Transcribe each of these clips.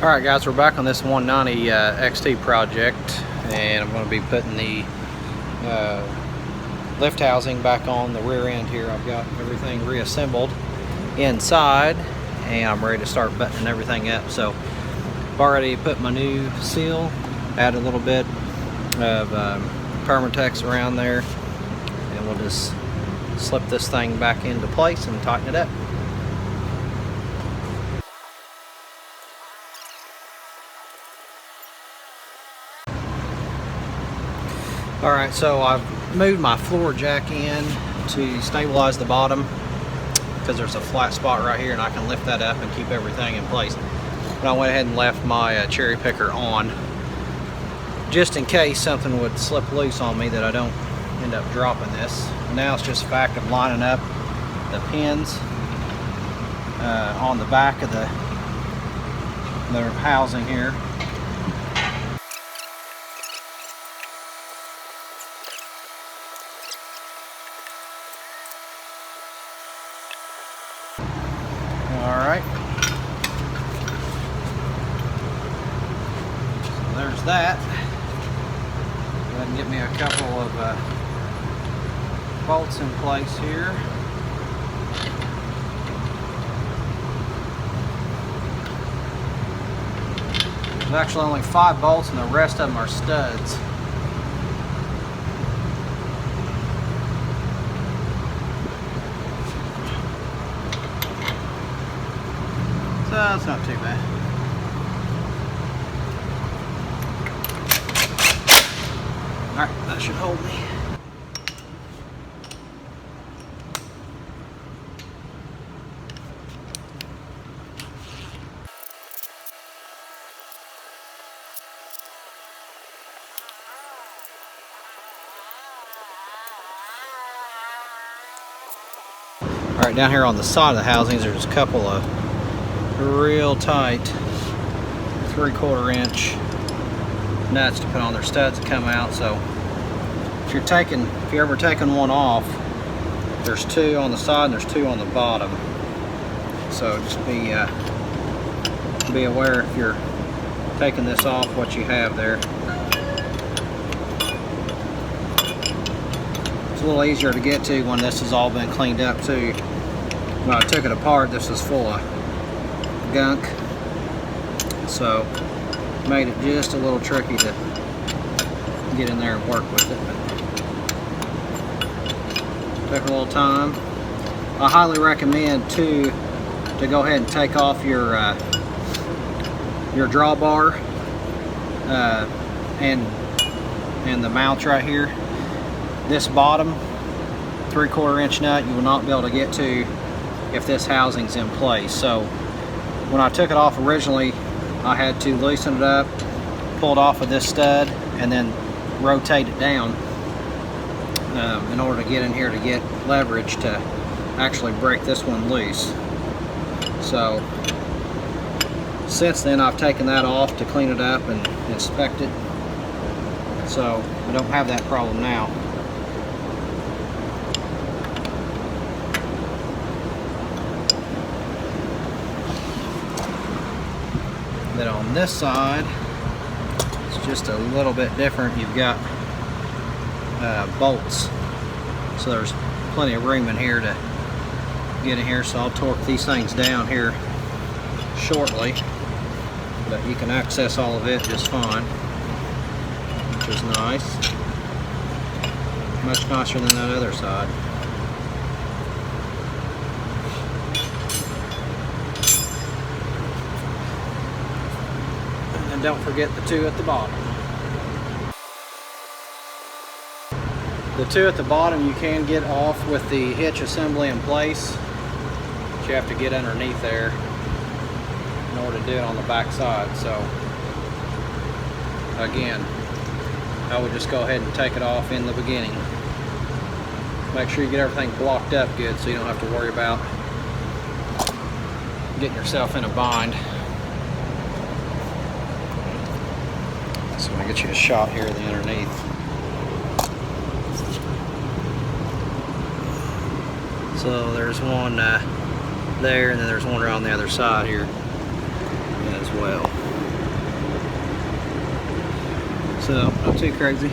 Alright guys, we're back on this 190 XT project, and I'm going to be putting the lift housing back on the rear end here. I've got everything reassembled inside and I'm ready to start buttoning everything up. So I've already put my new seal, add a little bit of Permatex around there, and we'll just slip this thing back into place and tighten it up. Alright, so I've moved my floor jack in to stabilize the bottom because there's a flat spot right here and I can lift that up and keep everything in place. But I went ahead and left my cherry picker on just in case something would slip loose on me that I don't end up dropping this. Now it's just a fact of lining up the pins on the back of the housing here. Alright, so there's that. Go ahead and get me a couple of bolts in place here. There's actually only 5 bolts and the rest of them are studs. So that's not too bad. Alright, that should hold me. Alright, down here on the side of the housings there's a couple of real tight 3/4 inch nuts to put on their studs that come out. So if you're ever taking one off, there's 2 on the side and there's 2 on the bottom. So just be aware if you're taking this off what you have there. It's a little easier to get to when this has all been cleaned up too. When I took it apart, this was full of gunk, so made it just a little tricky to get in there and work with it. But took a little time. I highly recommend too to go ahead and take off your drawbar and the mounts right here. This bottom 3/4 inch nut you will not be able to get to if this housing's in place. So when I took it off originally, I had to loosen it up, pull it off of this stud, and then rotate it down in order to get in here to get leverage to actually break this one loose. So since then I've taken that off to clean it up and inspect it, so I don't have that problem now. Then on this side, it's just a little bit different. You've got bolts, so there's plenty of room in here to get in here. So I'll torque these things down here shortly, but you can access all of it just fine, which is nice. Much nicer than that other side. Don't forget the 2 at the bottom. The 2 at the bottom you can get off with the hitch assembly in place, but you have to get underneath there in order to do it on the back side. So again, I would just go ahead and take it off in the beginning. Make sure you get everything blocked up good so you don't have to worry about getting yourself in a bind. So I'm going to get you a shot here of the underneath. So there's one there, and then there's one around the other side here as well. so not too crazy.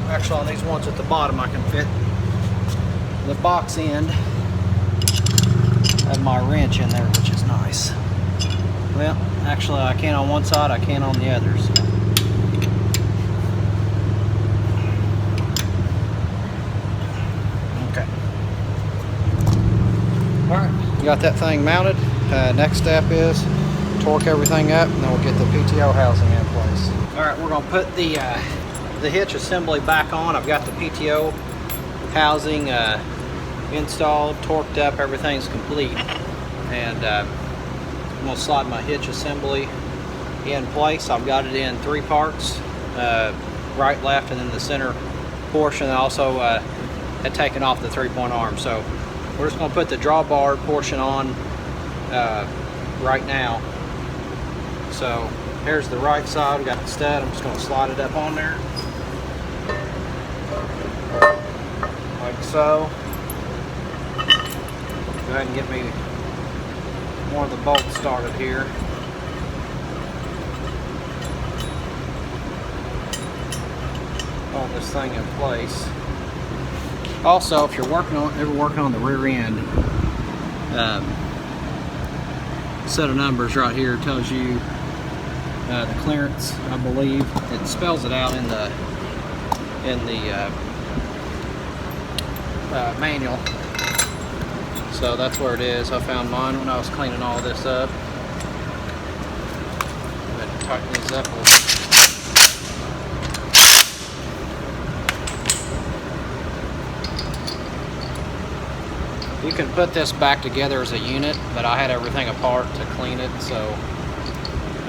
Actually, on these ones at the bottom, I can fit the box end of my wrench in there, which is nice. Well, actually, I can on one side, I can on the other. So. Okay. Alright, got that thing mounted. Next step is torque everything up, and then we'll get the PTO housing in place. Alright, we're going to put the hitch assembly back on. I've got the PTO housing installed, torqued up, everything's complete. And I'm going to slide my hitch assembly in place. I've got it in 3 parts, right, left, and then the center portion. I also had taken off the 3-point arm. So we're just going to put the drawbar portion on right now. So here's the right side. We got the stud. I'm just going to slide it up on there. Like so. Go ahead and get me one of the bolts started here. Hold this thing in place. Also, if you're ever working on the rear end, set of numbers right here tells you the clearance. I believe it spells it out in the manual. So that's where it is. I found mine when I was cleaning all this up. Go ahead and tighten these up a little bit. You can put this back together as a unit, but I had everything apart to clean it, so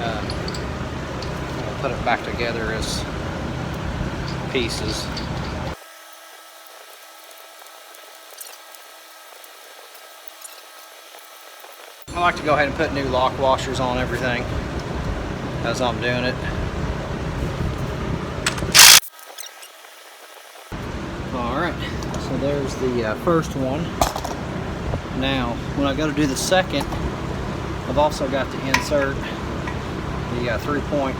I'll put it back together as pieces. I like to go ahead and put new lock washers on everything as I'm doing it. Alright, so there's the first one. Now, when I go to do the second, I've also got to insert the 3-point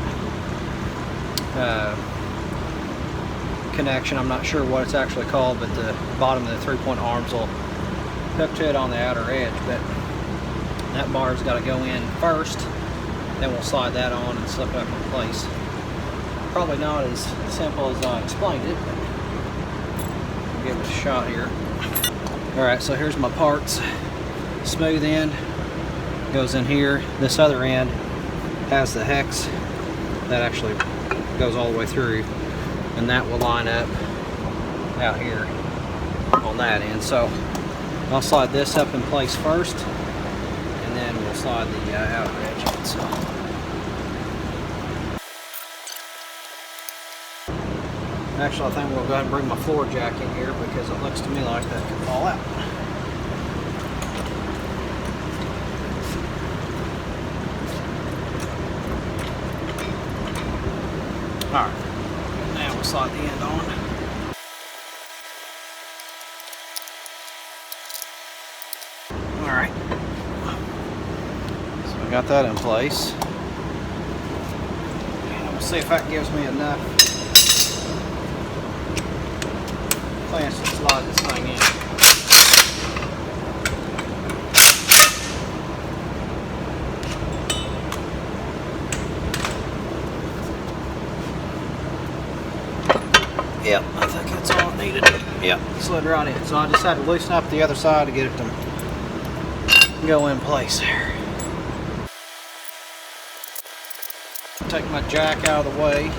connection. I'm not sure what it's actually called, but the bottom of the 3-point arms will hook to it on the outer edge. But that bar's got to go in first, then we'll slide that on and slip up in place. Probably not as simple as I explained it, but we'll give it a shot here. Alright, so here's my parts. Smooth end goes in here. This other end has the hex that actually goes all the way through, and that will line up out here on that end. So I'll slide this up in place first, and then we'll slide the outer edge in. So actually, I think we'll go ahead and bring my floor jack in here because it looks to me like that could fall out. Alright, now we'll slide the end on. Alright, so I got that in place. And we'll see if that gives me enough clearance to slide this thing in. Yep, I think that's all it needed. Yep, slid right in. So I just had to loosen up the other side to get it to go in place there. Take my jack out of the way.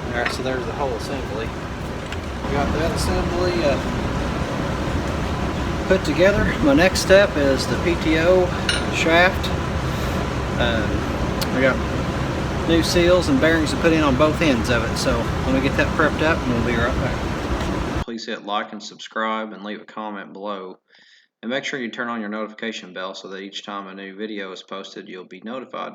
Alright, so there's the whole assembly. Got that assembly put together. My next step is the PTO shaft. I got new seals and bearings to put in on both ends of it, so let me get that prepped up and we'll be right back. Please hit like and subscribe and leave a comment below, and make sure you turn on your notification bell so that each time a new video is posted you'll be notified.